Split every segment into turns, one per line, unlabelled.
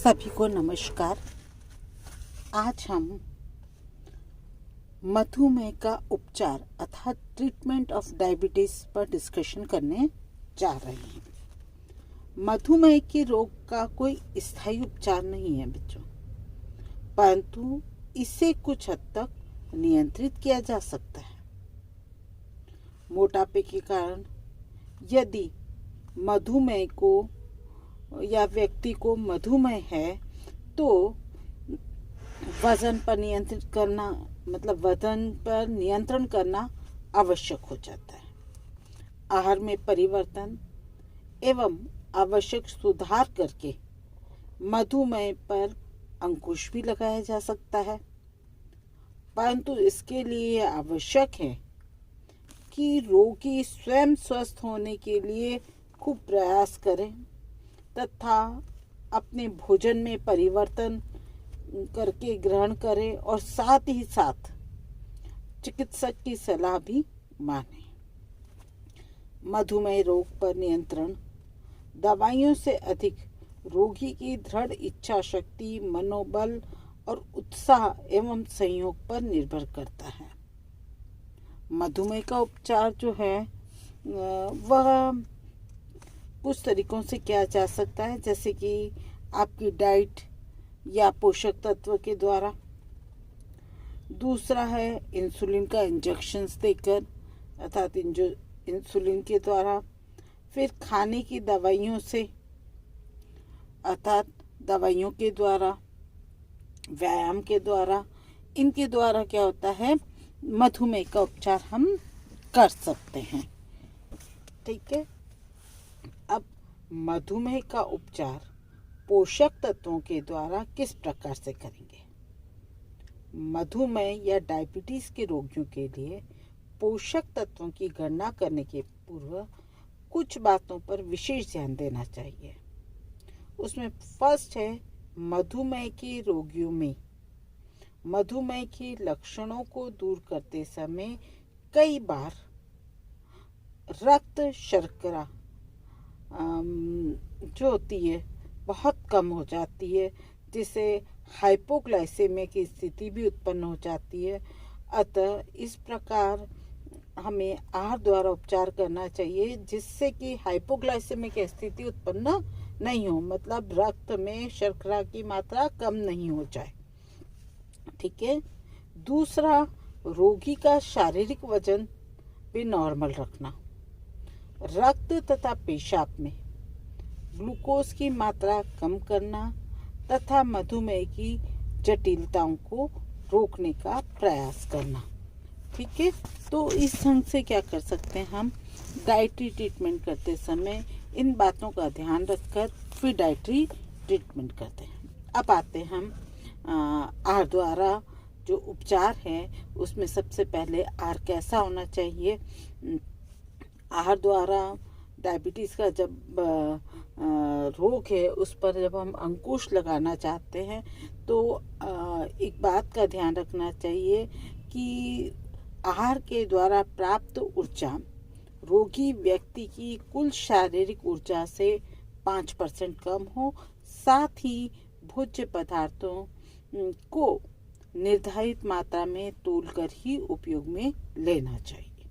सभी को नमस्कार। आज हम मधुमेह का उपचार अर्थात ट्रीटमेंट ऑफ डायबिटीज पर डिस्कशन करने जा रहे हैं। मधुमेह के रोग का कोई स्थायी उपचार नहीं है बच्चों, परंतु इसे कुछ हद तक नियंत्रित किया जा सकता है। मोटापे के कारण यदि मधुमेह को या व्यक्ति को मधुमेह है तो वजन पर नियंत्रण करना आवश्यक हो जाता है। आहार में परिवर्तन एवं आवश्यक सुधार करके मधुमेह पर अंकुश भी लगाया जा सकता है, परंतु इसके लिए आवश्यक है कि रोगी स्वयं स्वस्थ होने के लिए खूब प्रयास करें तथा अपने भोजन में परिवर्तन करके ग्रहण करें और साथ ही साथ चिकित्सक की सलाह भी मानें। मधुमेह रोग पर नियंत्रण दवाइयों से अधिक रोगी की दृढ़ इच्छा शक्ति, मनोबल और उत्साह एवं संयोग पर निर्भर करता है। मधुमेह का उपचार जो है वह कुछ तरीकों से किया जा सकता है, जैसे कि आपकी डाइट या पोषक तत्व के द्वारा। दूसरा है इंसुलिन का इंजेक्शंस देकर अर्थात इंसुलिन के द्वारा। फिर खाने की दवाइयों से अर्थात दवाइयों के द्वारा, व्यायाम के द्वारा। इनके द्वारा क्या होता है, मधुमेह का उपचार हम कर सकते हैं। ठीक है। अब मधुमेह का उपचार पोषक तत्वों के द्वारा किस प्रकार से करेंगे। मधुमेह या डायबिटीज के रोगियों के लिए पोषक तत्वों की गणना करने के पूर्व कुछ बातों पर विशेष ध्यान देना चाहिए। उसमें फर्स्ट है, मधुमेह के रोगियों में मधुमेह के लक्षणों को दूर करते समय कई बार रक्त शर्करा जो होती है बहुत कम हो जाती है, जिससे हाइपोग्लाइसेमिया की स्थिति भी उत्पन्न हो जाती है। अतः इस प्रकार हमें आहार द्वारा उपचार करना चाहिए जिससे कि हाइपोग्लाइसेमिया की स्थिति उत्पन्न नहीं हो, मतलब रक्त में शर्करा की मात्रा कम नहीं हो जाए। ठीक है। दूसरा, रोगी का शारीरिक वजन भी नॉर्मल रखना। रक्त तथा पेशाब में ग्लूकोज की मात्रा कम करना तथा मधुमेह की जटिलताओं को रोकने का प्रयास करना। ठीक है। तो इस ढंग से क्या कर सकते हैं, हम डाइटरी ट्रीटमेंट करते समय इन बातों का ध्यान रखकर फिर डाइटरी ट्रीटमेंट करते हैं। अब आते हैं हम आहार द्वारा जो उपचार है उसमें सबसे पहले आहार कैसा होना चाहिए। आहार द्वारा डायबिटीज़ का जब रोग है उस पर जब हम अंकुश लगाना चाहते हैं तो एक बात का ध्यान रखना चाहिए कि आहार के द्वारा प्राप्त ऊर्जा रोगी व्यक्ति की कुल शारीरिक ऊर्जा से 5% कम हो। साथ ही भोज्य पदार्थों को निर्धारित मात्रा में तोलकर ही उपयोग में लेना चाहिए।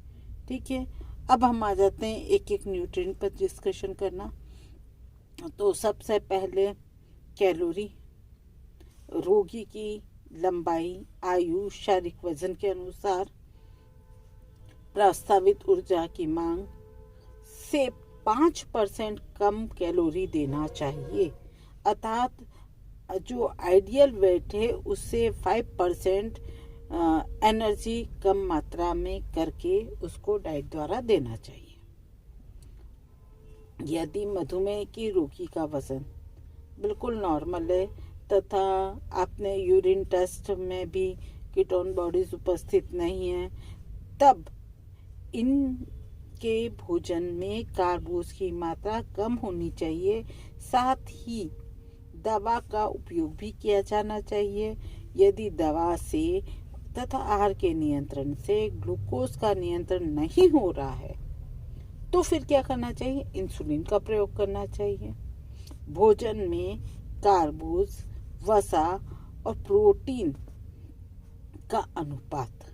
ठीक है। अब हम आ जाते हैं एक एक न्यूट्रिएंट पर डिस्कशन करना। तो सबसे पहले कैलोरी, रोगी की लंबाई, आयु, शारीरिक वजन के अनुसार प्रस्तावित ऊर्जा की मांग से 5% कम कैलोरी देना चाहिए, अर्थात जो आइडियल वेट है उससे 5% एनर्जी कम मात्रा में करके उसको डाइट द्वारा देना चाहिए। यदि मधुमेह की रोगी का वजन बिल्कुल नॉर्मल है तथा आपने यूरिन टेस्ट में भी कीटोन बॉडीज उपस्थित नहीं है, तब इनके भोजन में कार्बोज की मात्रा कम होनी चाहिए। साथ ही दवा का उपयोग भी किया जाना चाहिए। यदि दवा से तथा आहार के नियंत्रण से ग्लूकोज का नियंत्रण नहीं हो रहा है तो फिर क्या करना चाहिए, इंसुलिन का प्रयोग करना चाहिए। भोजन में कार्बोज, वसा और प्रोटीन का अनुपात।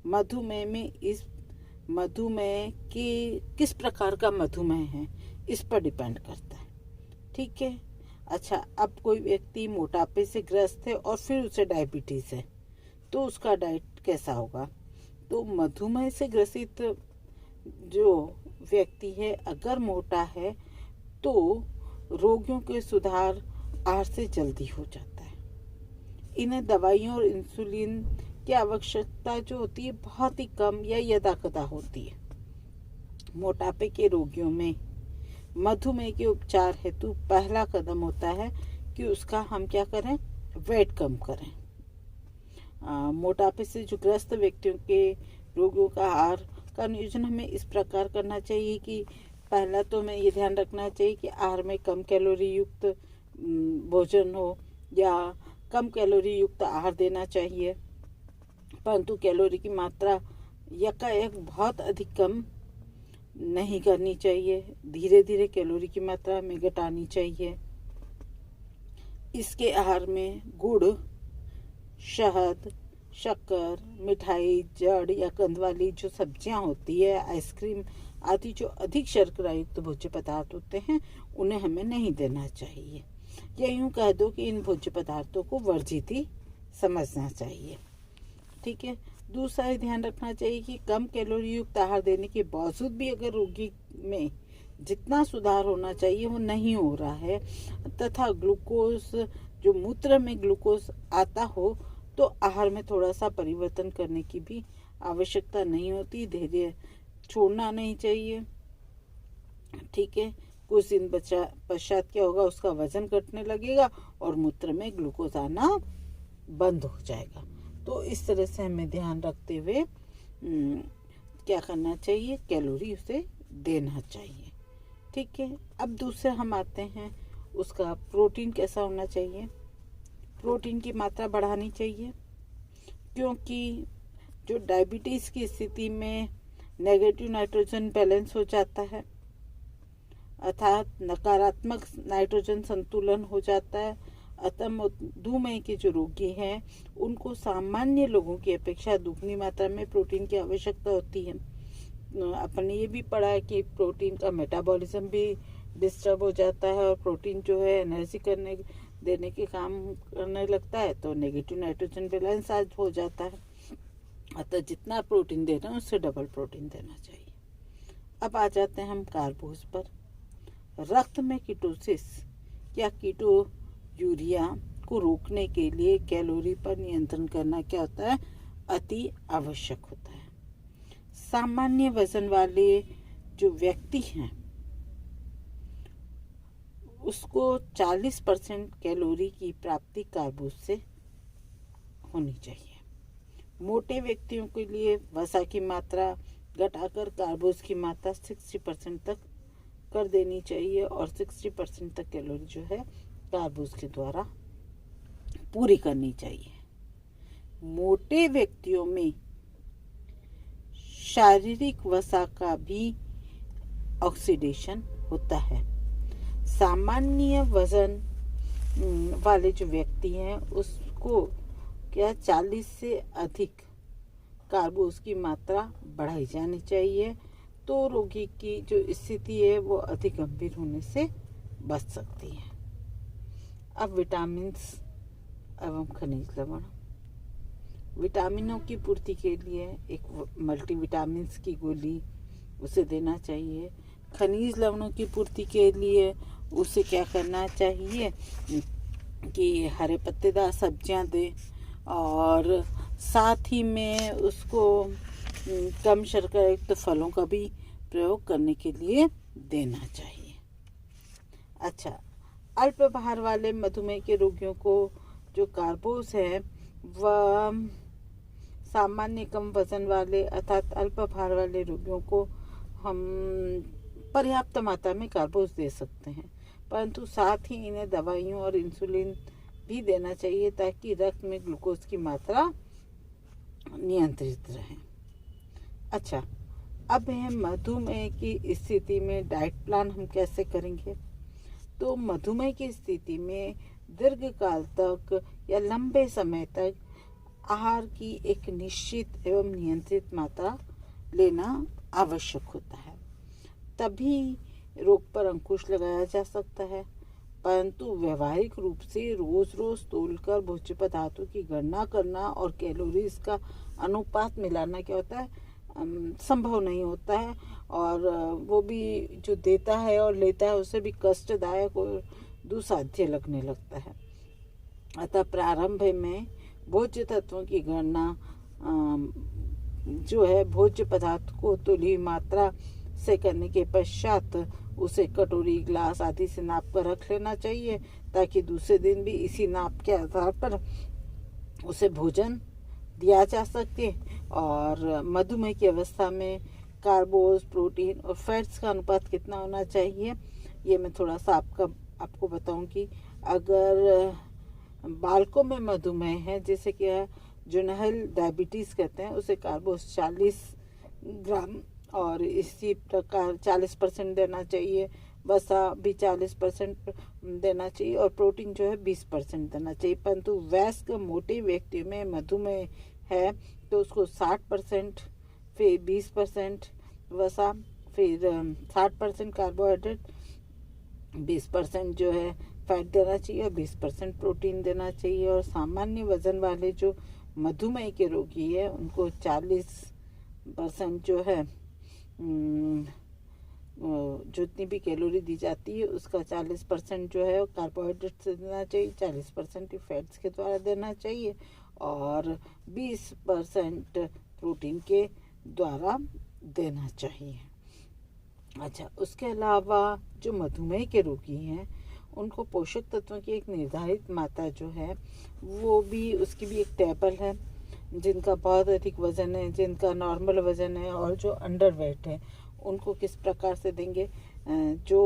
मधुमेह में मधुमेह के किस प्रकार का मधुमेह है इस पर डिपेंड करता है। ठीक है। अच्छा, अब कोई व्यक्ति मोटापे से ग्रस्त है और फिर उसे डायबिटीज है, तो उसका डाइट कैसा होगा? तो मधुमेह से ग्रसित जो व्यक्ति है अगर मोटा है तो रोगियों के सुधार आहार से जल्दी हो जाता है। इन्हें दवाइयों और इंसुलिन की आवश्यकता जो होती है बहुत ही कम या यदाकदा होती है। मोटापे के रोगियों में मधुमेह के उपचार हेतु पहला कदम होता है कि उसका हम क्या करें, वेट कम करें। मोटापे से जो ग्रस्त व्यक्तियों के रोगियों का आहार का नियोजन हमें इस प्रकार करना चाहिए कि पहला तो हमें ये ध्यान रखना चाहिए कि आहार में कम कैलोरी युक्त भोजन हो या कम कैलोरी युक्त आहार देना चाहिए, परंतु कैलोरी की मात्रा यकायक बहुत अधिक कम नहीं करनी चाहिए। धीरे धीरे कैलोरी की मात्रा में घटानी चाहिए। इसके आहार में गुड़, शहद, शक्कर, मिठाई, जड़ या कंद वाली जो सब्जियां होती है, आइसक्रीम आदि जो अधिक शर्करा युक्त भोज्य पदार्थ होते हैं उन्हें हमें नहीं देना चाहिए। या यूं कह दो कि इन भोज्य पदार्थों को वर्जित ही समझना चाहिए। ठीक है। दूसरा ये ध्यान रखना चाहिए कि कम कैलोरी युक्त आहार देने के बावजूद भी अगर रोगी में जितना सुधार होना चाहिए वो नहीं हो रहा है तथा ग्लूकोज जो मूत्र में ग्लूकोज आता हो तो आहार में थोड़ा सा परिवर्तन करने की भी आवश्यकता नहीं होती। धैर्य छोड़ना नहीं चाहिए। ठीक है। कुछ दिन पश्चात क्या होगा, उसका वजन घटने लगेगा और मूत्र में ग्लूकोज आना बंद हो जाएगा। तो इस तरह से हमें ध्यान रखते हुए क्या करना चाहिए, कैलोरी उसे देना चाहिए। ठीक है। अब दूसरे हम आते हैं, उसका प्रोटीन कैसा होना चाहिए। प्रोटीन की मात्रा बढ़ानी चाहिए क्योंकि जो डायबिटीज़ की स्थिति में नेगेटिव नाइट्रोजन बैलेंस हो जाता है, अर्थात नकारात्मक नाइट्रोजन संतुलन हो जाता है। अतः मधुमेह के जो रोगी हैं उनको सामान्य लोगों की अपेक्षा दुगनी मात्रा में प्रोटीन की आवश्यकता होती है। अपन ने ये भी पढ़ा है कि प्रोटीन का मेटाबॉलिज्म भी डिस्टर्ब हो जाता है और प्रोटीन जो है एनर्जी देने के काम करने लगता है तो नेगेटिव नाइट्रोजन बैलेंस आज हो जाता है। अतः जितना प्रोटीन देना है उससे डबल प्रोटीन देना चाहिए। अब आ जाते हैं हम कार्बोज पर। रक्त में कीटोसिस या कीटो यूरिया को रोकने के लिए कैलोरी पर नियंत्रण करना क्या होता है, अति आवश्यक होता है। सामान्य वजन वाले जो व्यक्ति हैं उसको 40% कैलोरी की प्राप्ति कार्बोज से होनी चाहिए। मोटे व्यक्तियों के लिए वसा की मात्रा घटाकर कार्बोज की मात्रा 60% तक कर देनी चाहिए और 60% तक कैलोरी जो है कार्बोज के द्वारा पूरी करनी चाहिए। मोटे व्यक्तियों में शारीरिक वसा का भी ऑक्सीडेशन होता है। सामान्य वजन वाले जो व्यक्ति हैं उसको क्या 40 से अधिक कार्बोज की मात्रा बढ़ाई जानी चाहिए तो रोगी की जो स्थिति है वो अधिक गंभीर होने से बच सकती है। अब विटामिन्स एवं खनिज लवण। विटामिनों की पूर्ति के लिए एक मल्टीविटामिन्स की गोली उसे देना चाहिए। खनिज लवणों की पूर्ति के लिए उसे क्या करना चाहिए कि हरे पत्तेदार सब्जियां दें और साथ ही में उसको कम शर्करा युक्त फलों का भी प्रयोग करने के लिए देना चाहिए। अच्छा, अल्प भार वाले मधुमेह के रोगियों को जो कार्बोज है वह सामान्य कम वजन वाले अर्थात अल्प भार वाले रोगियों को हम पर्याप्त मात्रा में कार्बोज दे सकते हैं, परंतु साथ ही इन्हें दवाइयों और इंसुलिन भी देना चाहिए ताकि रक्त में ग्लूकोज की मात्रा नियंत्रित रहे। अच्छा, अब है मधुमेह की स्थिति में डाइट प्लान हम कैसे करेंगे। तो मधुमेह की स्थिति में दीर्घकाल तक या लंबे समय तक आहार की एक निश्चित एवं नियंत्रित मात्रा लेना आवश्यक होता है। तभी रोग पर अंकुश लगाया जा सकता है। परंतु व्यवहारिक रूप से रोज रोज तोलकर भोज्य पदार्थों की गणना करना और कैलोरीज का अनुपात मिलाना क्या होता है, संभव नहीं होता है। और वो भी जो देता है और लेता है उसे भी कष्टदायक और दुस्साध्य लगने लगता है। अतः प्रारंभ में भोज्य तत्वों की गणना जो है भोज्य पदार्थ को तुली हुई मात्रा से करने के पश्चात उसे कटोरी, ग्लास आदि से नाप कर रख लेना चाहिए, ताकि दूसरे दिन भी इसी नाप के आधार पर उसे भोजन दिया जा सके। और मधुमेह की अवस्था में कार्बोज, प्रोटीन और फैट्स का अनुपात कितना होना चाहिए, ये मैं थोड़ा सा आपको बताऊंगी। अगर बालकों में मधुमेह है, जैसे कि जुनहल डायबिटीज़ कहते हैं, उसे कार्बोज 40 ग्राम और इसी प्रकार 40% देना चाहिए। वसा भी 40% देना चाहिए और प्रोटीन जो है 20% देना चाहिए। परंतु वयस्क मोटे व्यक्तियों में मधुमेह है तो उसको 60%, फिर 20% वसा, फिर 60% कार्बोहाइड्रेट, 20% जो है फैट देना चाहिए और 20% प्रोटीन देना चाहिए। और सामान्य वजन वाले जो मधुमेह के रोगी है उनको 40% जो है जितनी भी कैलोरी दी जाती है उसका 40% जो है कार्बोहाइड्रेट से देना चाहिए, 40% फैट्स के द्वारा देना चाहिए और 20% प्रोटीन के द्वारा देना चाहिए। अच्छा, उसके अलावा जो मधुमेह के रोगी हैं उनको पोषक तत्वों की एक निर्धारित मात्रा जो है वो भी, उसकी भी एक टेबल है। जिनका बहुत अधिक वजन है, जिनका नॉर्मल वजन है और जो अंडर वेट है उनको किस प्रकार से देंगे। जो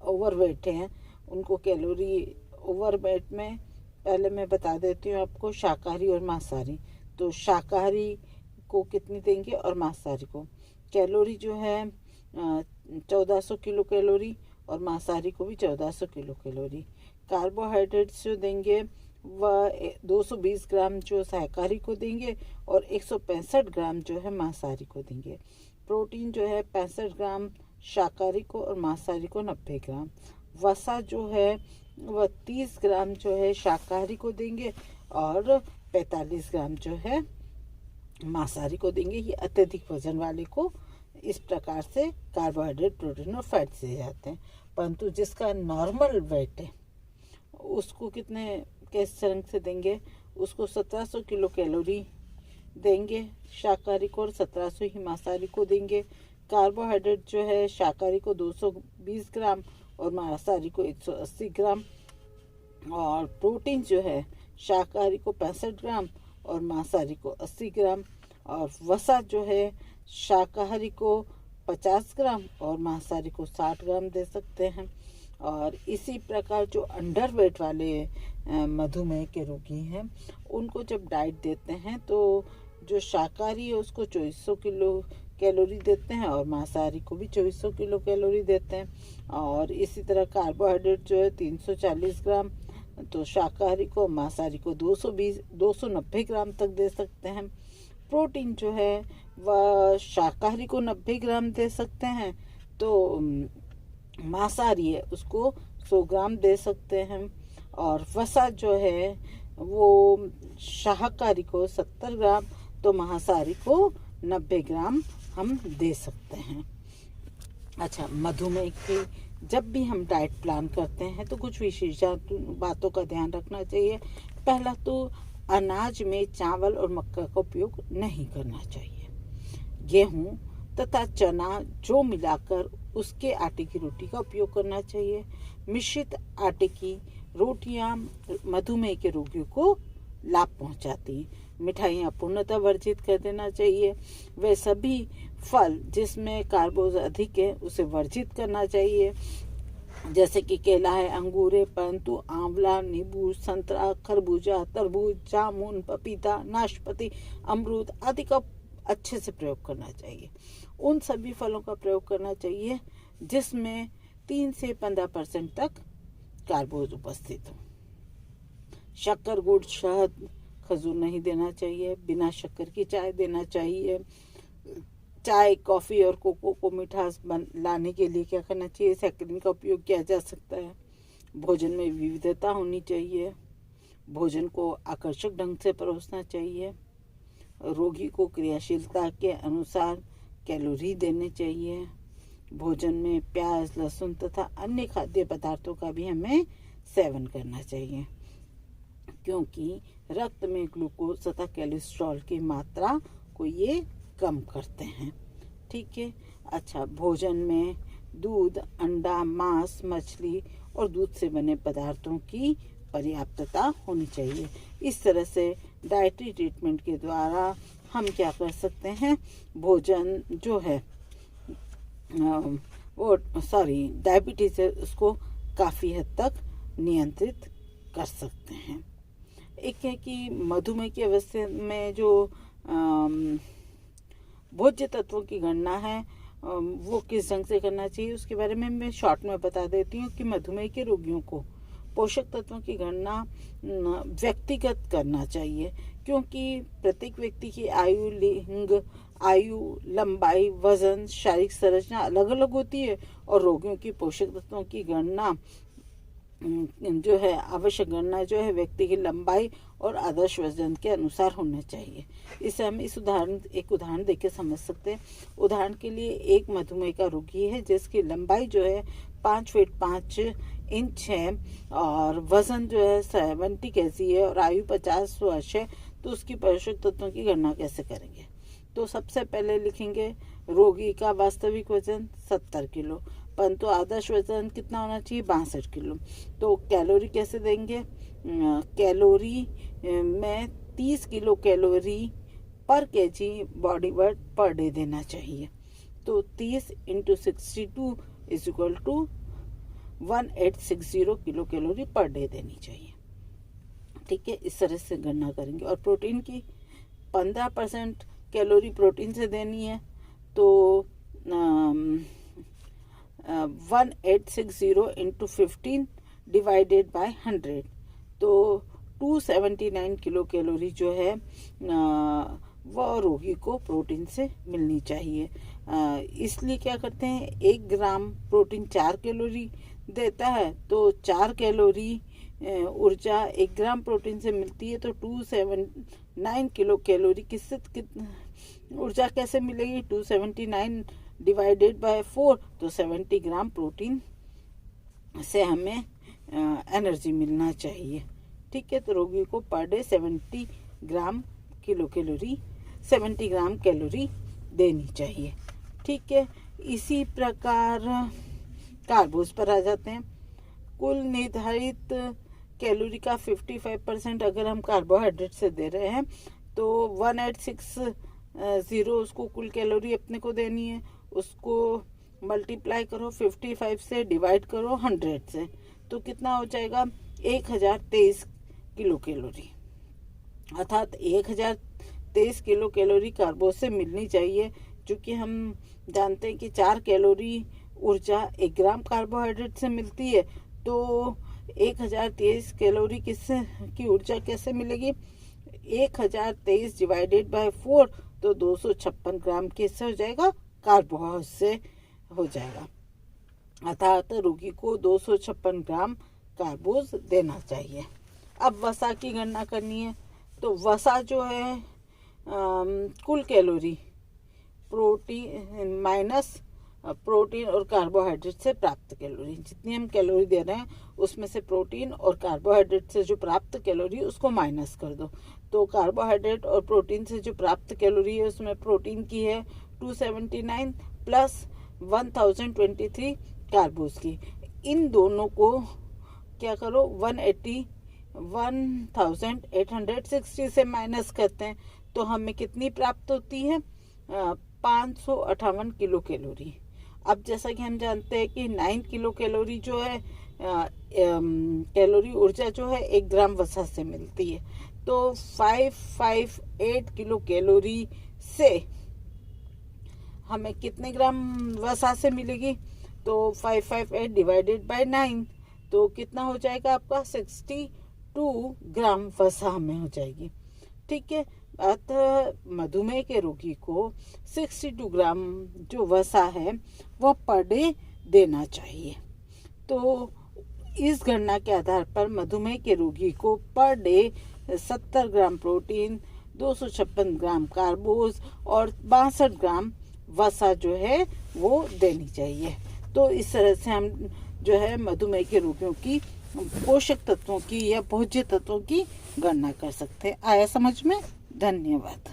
ओवर वेट हैं उनको कैलोरी, ओवर वेट में पहले मैं बता देती हूँ आपको, शाकाहारी और मांसाहारी। तो शाकाहारी को कितनी देंगे और मांसाहारी को कैलोरी जो है 1400 किलो कैलोरी और मांसाहारी को भी 1400 किलो कैलोरी। कार्बोहाइड्रेट्स जो देंगे वह 220 ग्राम जो शाकाहारी को देंगे और 165 ग्राम जो है मांसाहारी को देंगे। प्रोटीन जो है 65 ग्राम शाकाहारी को और मांसाहारी को 90 ग्राम। वसा जो है वह 30 ग्राम जो है शाकाहारी को देंगे और 45 ग्राम जो है मांसाहारी को देंगे। ये अत्यधिक वजन वाले को इस प्रकार से कार्बोहाइड्रेट, प्रोटीन और फैट से जाते हैं। परंतु जिसका नॉर्मल वेट है उसको किस रंग से देंगे, उसको 1700 किलो कैलोरी देंगे शाकाहारी को और 1700 ही मांसाहारी को देंगे। कार्बोहाइड्रेट जो है शाकाहारी को 220 ग्राम और मांसाहारी को 180 ग्राम। और प्रोटीन जो है शाकाहारी को 65 ग्राम और मांसाहारी को 80 ग्राम। और वसा जो है शाकाहारी को 50 ग्राम और मांसाहारी को 60 ग्राम दे सकते हैं। और इसी प्रकार जो अंडर वेट वाले मधुमेह के रोगी हैं उनको जब डाइट देते हैं तो जो शाकाहारी है उसको 2400 किलो कैलोरी देते हैं और मांसाहारी को भी 2400 किलो कैलोरी देते हैं। और इसी तरह कार्बोहाइड्रेट जो है 340 ग्राम, तो शाकाहारी को, मांसाहारी को 290 ग्राम तक दे सकते हैं। प्रोटीन जो है वह शाकाहारी को 90 ग्राम दे सकते हैं, तो मांसाहारी है उसको 100 ग्राम दे सकते हैं। और वसा जो है वो शाकाहारी को 70 ग्राम तो मांसाहारी को 90 ग्राम हम दे सकते हैं। अच्छा, मधुमेह की जब भी हम डाइट प्लान करते हैं तो कुछ विशेष बातों का ध्यान रखना चाहिए। पहला तो अनाज में चावल और मक्का का उपयोग नहीं करना चाहिए। गेहूं तथा चना जो मिलाकर उसके आटे की रोटी का उपयोग करना चाहिए। मिश्रित आटे की रोटियां मधुमेह के रोगियों को लाभ पहुंचाती। मिठाइयाँ पूर्णतः वर्जित कर देना चाहिए। वे सभी फल जिसमें कार्बोज अधिक है उसे वर्जित करना चाहिए, जैसे कि केला है, अंगूर है, परंतु आंवला, नींबू, संतरा, खरबूजा, तरबूज, जामुन, पपीता, नाशपाती, अमरूद आदि का अच्छे से प्रयोग करना चाहिए। उन सभी फलों का प्रयोग करना चाहिए जिसमें 3 से 15% तक कार्बोज उपस्थित हो। शक्कर, गुड़, शहद, खजूर नहीं देना चाहिए। बिना शक्कर की चाय देना चाहिए। चाय, कॉफ़ी और कोको को मिठास लाने के लिए क्या करना चाहिए? सैकरिन का उपयोग किया जा सकता है। भोजन में विविधता होनी चाहिए। भोजन को आकर्षक ढंग से परोसना चाहिए। रोगी को क्रियाशीलता के अनुसार कैलोरी देने चाहिए। भोजन में प्याज, लहसुन तथा अन्य खाद्य पदार्थों का भी हमें सेवन करना चाहिए, क्योंकि रक्त में ग्लूकोज तथा कोलेस्ट्रॉल की मात्रा को ये कम करते हैं। ठीक है। अच्छा, भोजन में दूध, अंडा, मांस, मछली और दूध से बने पदार्थों की पर्याप्तता होनी चाहिए। इस तरह से डाइटरी ट्रीटमेंट के द्वारा हम क्या कर सकते हैं? भोजन जो है डायबिटीज है उसको काफ़ी हद तक नियंत्रित कर सकते हैं। एक है कि मधुमेह की अवस्था में जो भोज्य तत्वों की गणना है वो किस ढंग से करना चाहिए, उसके बारे में मैं शॉर्ट में बता देती हूँ कि मधुमेह के रोगियों को पोषक तत्वों की गणना व्यक्तिगत करना चाहिए, क्योंकि प्रत्येक व्यक्ति की आयु, लिंग, आयु, लंबाई, वजन, शारीरिक संरचना अलग अलग होती है और रोगियों की पोषक तत्वों की गणना जो है, आवश्यक गणना जो है व्यक्ति की लंबाई और आदर्श वजन के अनुसार होना चाहिए। इसे हम एक उदाहरण देकर समझ सकते हैं। उदाहरण के लिए एक मधुमेह का रोगी है जिसकी लंबाई जो है 5 फीट 5 इंच है और वजन जो है 70 kg है और आयु 50 वर्ष है, तो उसकी पोषक तत्वों की गणना कैसे करेंगे? तो सबसे पहले लिखेंगे रोगी का वास्तविक वजन 70 किलो, परंतु आदर्श वजन कितना होना चाहिए? 62 किलो। तो कैलोरी कैसे देंगे? कैलोरी में 30 किलो कैलोरी पर KG body weight per day देना चाहिए। तो 30 × 62 = 1860 किलो कैलोरी पर डे देनी चाहिए। ठीक है, इस तरह से गणना करेंगे। और प्रोटीन की 15% कैलोरी प्रोटीन से देनी है, तो 1860 × 15 / 100, तो 279 किलो कैलोरी जो है वह रोगी को प्रोटीन से मिलनी चाहिए। इसलिए क्या करते हैं, 1 ग्राम प्रोटीन 4 कैलोरी देता है, तो 4 कैलोरी ऊर्जा 1 ग्राम प्रोटीन से मिलती है, तो 279 किलो कैलोरी किससे ऊर्जा कैसे मिलेगी? 279 / 4, तो 70 ग्राम प्रोटीन से हमें एनर्जी मिलना चाहिए। ठीक है, तो रोगी को पर डे 70 ग्राम कैलोरी देनी चाहिए। ठीक है, इसी प्रकार कार्बोज पर आ जाते हैं। कुल निर्धारित कैलोरी का 55% अगर हम कार्बोहाइड्रेट से दे रहे हैं, तो 1860 उसको कुल कैलोरी अपने को देनी है, उसको मल्टीप्लाई करो 55 से, डिवाइड करो 100 से, तो कितना हो जाएगा? 1023 किलो कैलोरी। अर्थात 1023 किलो कैलोरी कार्बोज से मिलनी चाहिए। चूँकि हम जानते हैं कि 4 कैलोरी ऊर्जा 1 ग्राम कार्बोहाइड्रेट से मिलती है, तो 1023 कैलोरी की ऊर्जा कैसे मिलेगी? 1023 / 4, तो 256 ग्राम किससे हो जाएगा? कार्बोहाइड्रेट से हो जाएगा। अर्थात रोगी को 256 ग्राम कार्बोज देना चाहिए। अब वसा की गणना करनी है, तो वसा जो है कुल कैलोरी प्रोटीन माइनस प्रोटीन और कार्बोहाइड्रेट से प्राप्त कैलोरी, जितनी हम कैलोरी दे रहे हैं उसमें से प्रोटीन और कार्बोहाइड्रेट से जो प्राप्त कैलोरी उसको माइनस कर दो। तो कार्बोहाइड्रेट और प्रोटीन से जो प्राप्त कैलोरी है उसमें प्रोटीन की है 279 प्लस 1023 कार्बोज की। इन दोनों को क्या करो, 1860 से माइनस करते हैं, तो हमें कितनी प्राप्त होती है? 558 किलो कैलोरी। अब जैसा कि हम जानते हैं कि 9 किलो कैलोरी जो है कैलोरी ऊर्जा जो है 1 ग्राम वसा से मिलती है, तो 558 किलो कैलोरी से हमें कितने ग्राम वसा से मिलेगी? तो 558 / 9, तो कितना हो जाएगा आपका 62 ग्राम वसा हमें हो जाएगी। ठीक है, अतः मधुमेह के रोगी को 62 ग्राम जो वसा है वो पर डे देना चाहिए। तो इस गणना के आधार पर मधुमेह के रोगी को पर डे 70 ग्राम प्रोटीन, 256 ग्राम कार्बोज और 62 ग्राम वसा जो है वो देनी चाहिए। तो इस तरह से हम जो है मधुमेह के रोगियों की पोषक तत्वों की या भोज्य तत्वों की गणना कर सकते हैं। आया समझ में? धन्यवाद।